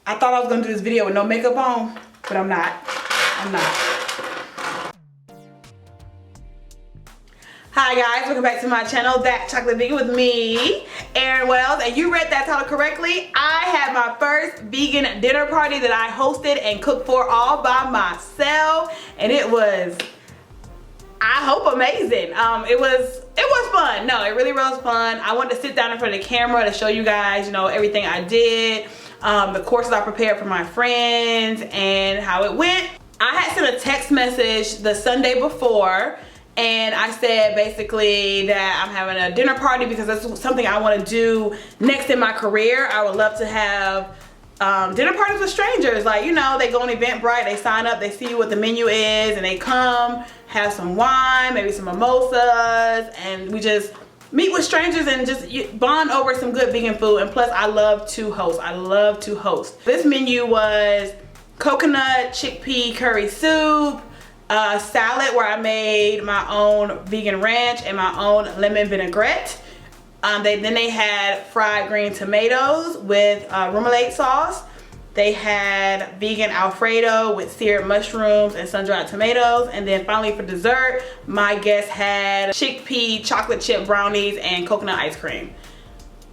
I thought I was gonna do this video with no makeup on, but I'm not. I'm not. Hi guys, welcome back to my channel, That Chocolate Vegan, with me, Erin Wells. And you read that title correctly. I had my first vegan dinner party that I hosted and cooked for all by myself, and it was, I hope, amazing. It was fun. No, it really was fun. I wanted to sit down in front of the camera to show you guys, you know, everything I did, the courses I prepared for my friends, and how it went. I had sent a text message the Sunday before, and I said basically that I'm having a dinner party because that's something I want to do next in my career. I would love to have dinner parties with strangers. Like, you know, they go on Eventbrite, they sign up, they see what the menu is, and they come, have some wine, maybe some mimosas, and we just meet with strangers and just bond over some good vegan food. And plus, I love to host. I love to host. This menu was coconut chickpea curry soup, salad where I made my own vegan ranch and my own lemon vinaigrette. Then they had fried green tomatoes with remoulade sauce. They had vegan Alfredo with seared mushrooms and sun-dried tomatoes. And then finally for dessert, my guests had chickpea chocolate chip brownies and coconut ice cream.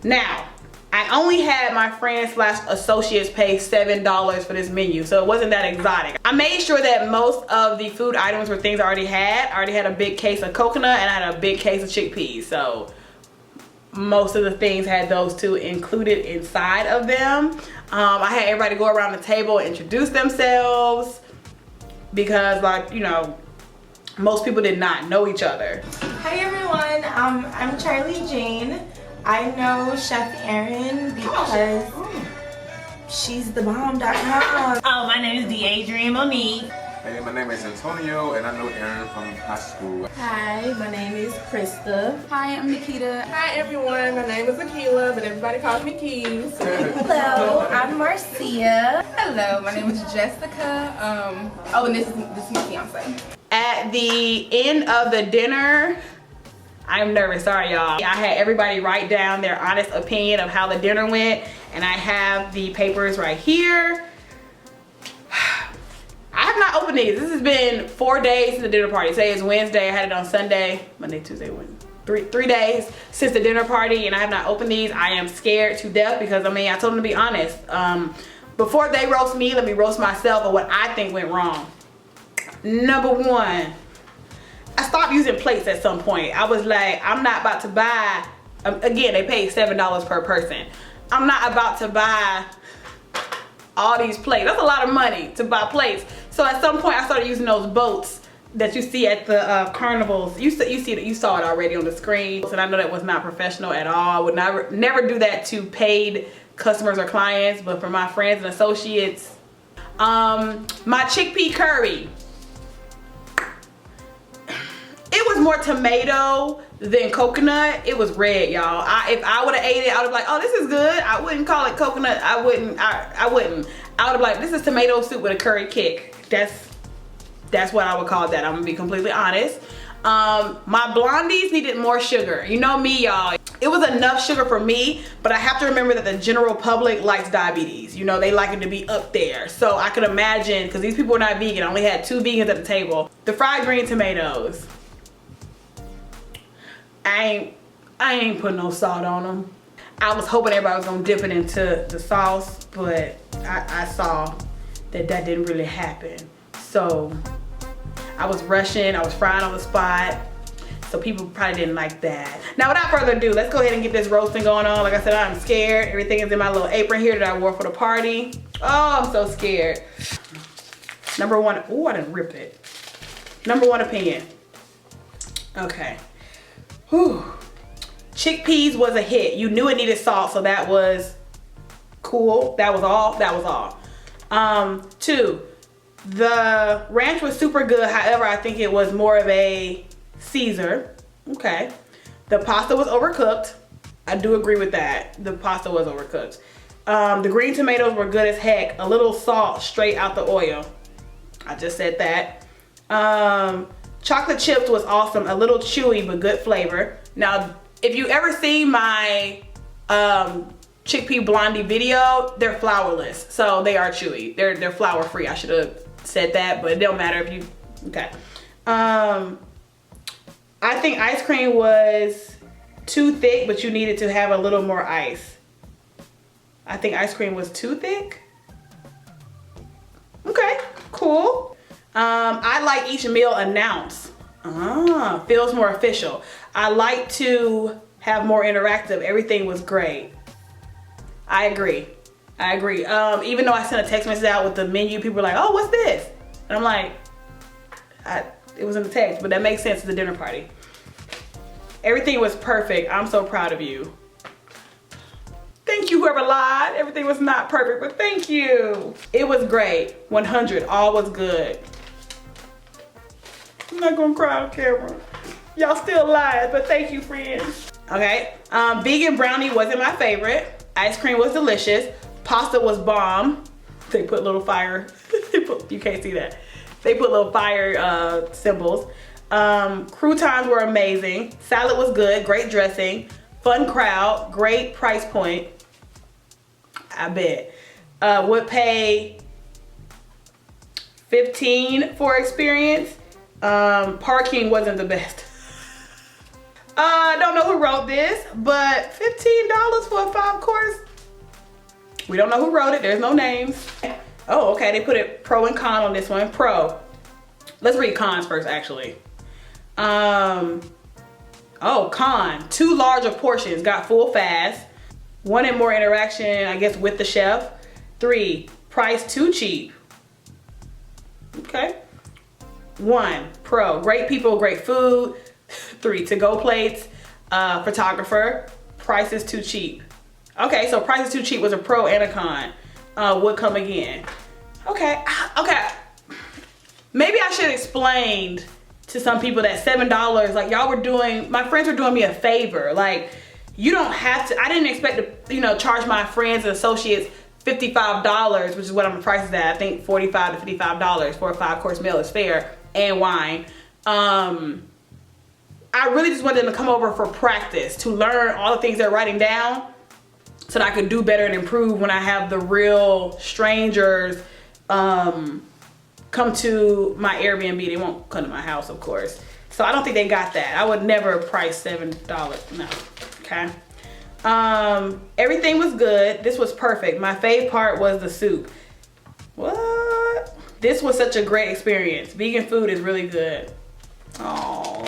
Now, I only had my friends / associates pay $7 for this menu, so it wasn't that exotic. I made sure that most of the food items were things I already had. I already had a big case of coconut and I had a big case of chickpeas, so most of the things had those two included inside of them. I had everybody go around the table and introduce themselves because, like, you know, most people did not know each other. Hi everyone, I'm Charlie Jane. I know Chef Erin because she's the bomb.com. Oh, my name is Deadrian Monique. Hey, my name is Antonio, and I know Erin from high school. Hi, my name is Krista. Hi, I'm Nikita. Hi everyone, my name is Akila, but everybody calls me Keys. Hello, I'm Marcia. Hello, my name is Jessica. And this is my fiance. At the end of the dinner, I'm nervous, sorry y'all. I had everybody write down their honest opinion of how the dinner went, and I have the papers right here. I have not opened these. This has been 4 days since the dinner party. Today is Wednesday. I had it on Sunday, Monday, Tuesday, Wednesday. Three days since the dinner party, and I have not opened these. I am scared to death because, I mean, I told them to be honest. Before they roast me, let me roast myself of what I think went wrong. Number one, I stopped using plates at some point. I was like, I'm not about to buy, again, they paid $7 per person. I'm not about to buy all these plates. That's a lot of money to buy plates. So at some point I started using those boats that you see at the carnivals. You saw it already on the screen. And I know that was not professional at all. I would never do that to paid customers or clients, but for my friends and associates. My chickpea curry, it was more tomato than coconut. It was red, y'all. If I would have ate it, I would have like, oh, this is good. I wouldn't call it coconut. I wouldn't. I would have like, this is tomato soup with a curry kick. That's what I would call that. I'm gonna be completely honest. My blondies needed more sugar. You know me, y'all. It was enough sugar for me, but I have to remember that the general public likes diabetes. You know, they like it to be up there. So I could imagine, because these people are not vegan. I only had 2 vegans at the table. The fried green tomatoes, I ain't putting no salt on them. I was hoping everybody was gonna dip it into the sauce, but I saw that didn't really happen. So I was rushing, I was frying on the spot, so people probably didn't like that. Now without further ado, let's go ahead and get this roasting going on. Like I said, I'm scared. Everything is in my little apron here that I wore for the party. Oh, I'm so scared. Number one, oh, I didn't rip it. Number one opinion. Okay. Whew. Chickpeas was a hit. You knew it needed salt, so that was cool. That was all. That was all. 2, the ranch was super good. However, I think it was more of a Caesar. Okay. The pasta was overcooked. I do agree with that. The pasta was overcooked. The green tomatoes were good as heck. A little salt straight out the oil. I just said that. Chocolate chips was awesome. A little chewy, but good flavor. Now, if you ever see my chickpea blondie video, they're flourless, so they are chewy. They're flour free. I should have said that, but it don't matter if you, okay. I think ice cream was too thick, but you needed to have a little more ice. I think ice cream was too thick. Okay, cool. I like each meal announced. Feels more official. I like to have more interactive. Everything was great. I agree. Even though I sent a text message out with the menu, people were like, oh, what's this? And I'm like, it was in the text, but that makes sense to the dinner party. Everything was perfect. I'm so proud of you. Thank you, whoever lied. Everything was not perfect, but thank you. It was great. 100, all was good. I'm not gonna cry on camera. Y'all still lied, but thank you, friends. Okay, vegan brownie wasn't my favorite. Ice cream was delicious. Pasta was bomb. They put little fire, you can't see that. They put little fire symbols. Croutons were amazing. Salad was good, great dressing. Fun crowd, great price point. I bet. Would pay $15 for experience. Parking wasn't the best. I don't know who wrote this, but $15 for a 5-course. We don't know who wrote it. There's no names. Oh, okay. They put it pro and con on this one. Pro. Let's read cons first, actually. Oh, con. Too large of portions. Got full fast. Wanted more interaction, I guess, with the chef. 3, price too cheap. Okay. 1, pro. Great people, great food. 3, to-go plates. Photographer. Price is too cheap. Okay, so price is too cheap was a pro and a con. Would come again. Okay, okay. Maybe I should have explained to some people that $7, like y'all were doing, my friends were doing me a favor. Like, you don't have to, I didn't expect to, you know, charge my friends and associates $55, which is what I'm priced at. I think $45 to $55 for a 5-course meal is fair, and wine. I really just wanted them to come over for practice, to learn all the things they're writing down so that I could do better and improve when I have the real strangers come to my Airbnb. They won't come to my house, of course. So I don't think they got that. I would never price $7, no, okay. Everything was good. This was perfect. My fave part was the soup. What? This was such a great experience. Vegan food is really good. Oh.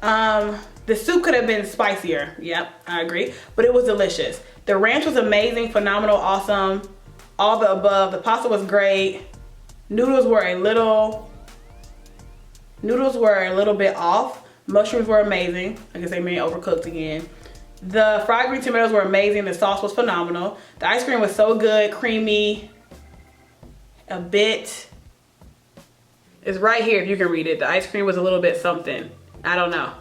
The soup could have been spicier. Yep, I agree. But it was delicious. The ranch was amazing, phenomenal, awesome. All the above. The pasta was great. Noodles were a little bit off. Mushrooms were amazing. I guess they may overcooked again. The fried green tomatoes were amazing. The sauce was phenomenal. The ice cream was so good, creamy. A bit. It's right here if you can read it. The ice cream was a little bit something. I don't know.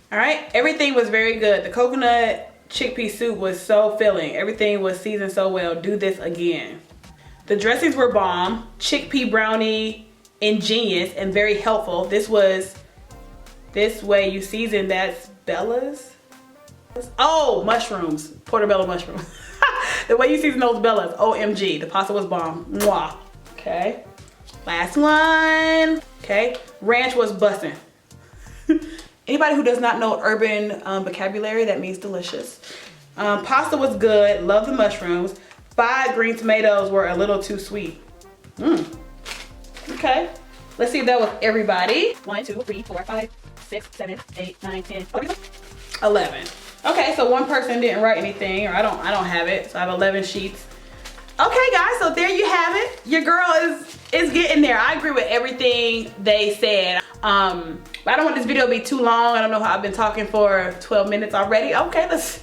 All right, everything was very good. The coconut chickpea soup was so filling. Everything was seasoned so well. Do this again. The dressings were bomb. Chickpea brownie, ingenious and very helpful. This way you season, that's Bella's. Oh, mushrooms, portobello mushrooms. The way you season those Bellas, OMG. The pasta was bomb. Mwah. Okay, last one. Okay, ranch was bussin'. Anybody who does not know urban vocabulary, that means delicious. Pasta was good. Love the mushrooms. 5 green tomatoes were a little too sweet. Okay, let's see if that was everybody. 1, 2, 3, 4, 5, 6, 7, 8, 9, 10, 11. Okay, so one person didn't write anything, or I don't have it, so I have 11 sheets. Okay, guys, so there you have it. Your girl is getting there. I agree with everything they said. I don't want this video to be too long. I don't know how I've been talking for 12 minutes already. Okay, let's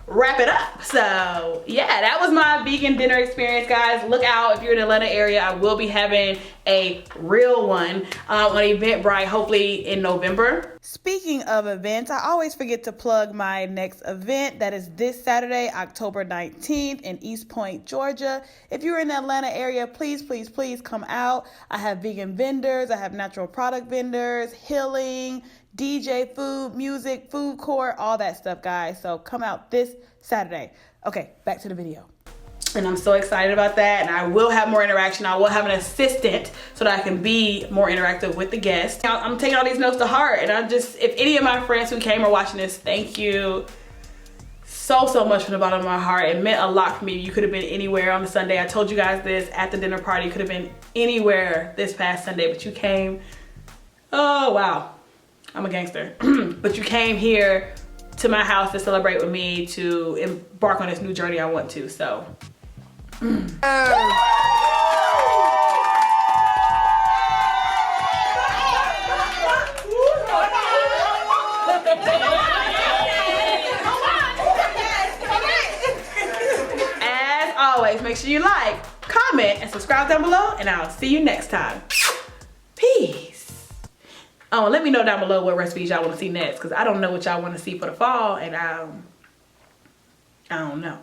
wrap it up. So yeah, that was my vegan dinner experience, guys. Look out if you're in the Atlanta area. I will be having a real one on Eventbrite, hopefully in November. Speaking of events, I always forget to plug my next event. That is this Saturday, October 19th in East Point, Georgia. If you're in the Atlanta area, please, please, please come out. I have vegan vendors. I have natural product vendors, healing, DJ, food, music, food court, all that stuff, guys. So come out this Saturday. Okay, back to the video. And I'm so excited about that. And I will have more interaction. I will have an assistant so that I can be more interactive with the guests. I'm taking all these notes to heart. And I just, if any of my friends who came or watching this, thank you so much from the bottom of my heart. It meant a lot for me. You could have been anywhere on the Sunday. I told you guys this at the dinner party. You could have been anywhere this past Sunday, but you came. Oh, wow. I'm a gangster. But you came here to my house to celebrate with me, to embark on this new journey I want to, so. As always, make sure you like, comment, and subscribe down below, and I'll see you next time. Peace. Oh, let me know down below what recipes y'all want to see next, because I don't know what y'all want to see for the fall, and I don't know.